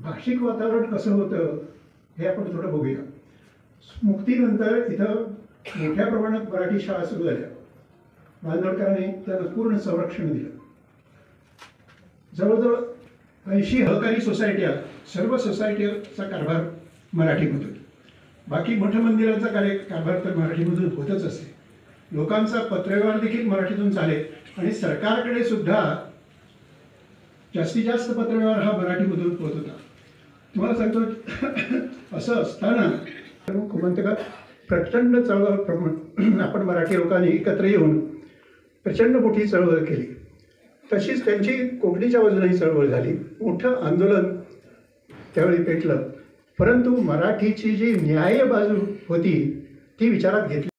भाषिक वातावरण कसं होतं हे आपण थोडं बघूया. मुक्तीनंतर इथं मोठ्या प्रमाणात मराठी शाळा सुरू झाल्या. बांदोडकरांनी त्यांना पूर्ण संरक्षण दिलं. जवळजवळ 80 सहकारी सोसायट्या, सर्व सोसायटीचा कारभार मराठीमधून. बाकी मठ मंदिराचा कारभार तर मराठीमधून होतच असे. लोकांचा पत्रव्यवहार देखील मराठीतून चाले आणि सरकारकडे सुद्धा जास्तीत जास्त पत्रव्यवहार हा मराठीमधून होत होता. तुम्हाला सांगतो असं असताना म्हणते प्रचंड चळवळ आपण मराठी लोकांनी एकत्र येऊन प्रचंड मोठी चळवळ केली. तशीच त्यांची कोकणीच्या बाजूनेही चळवळ झाली. मोठं आंदोलन त्यावेळी पेटलं. परंतु मराठीची जी न्याय बाजू होती ती विचारात घेतली.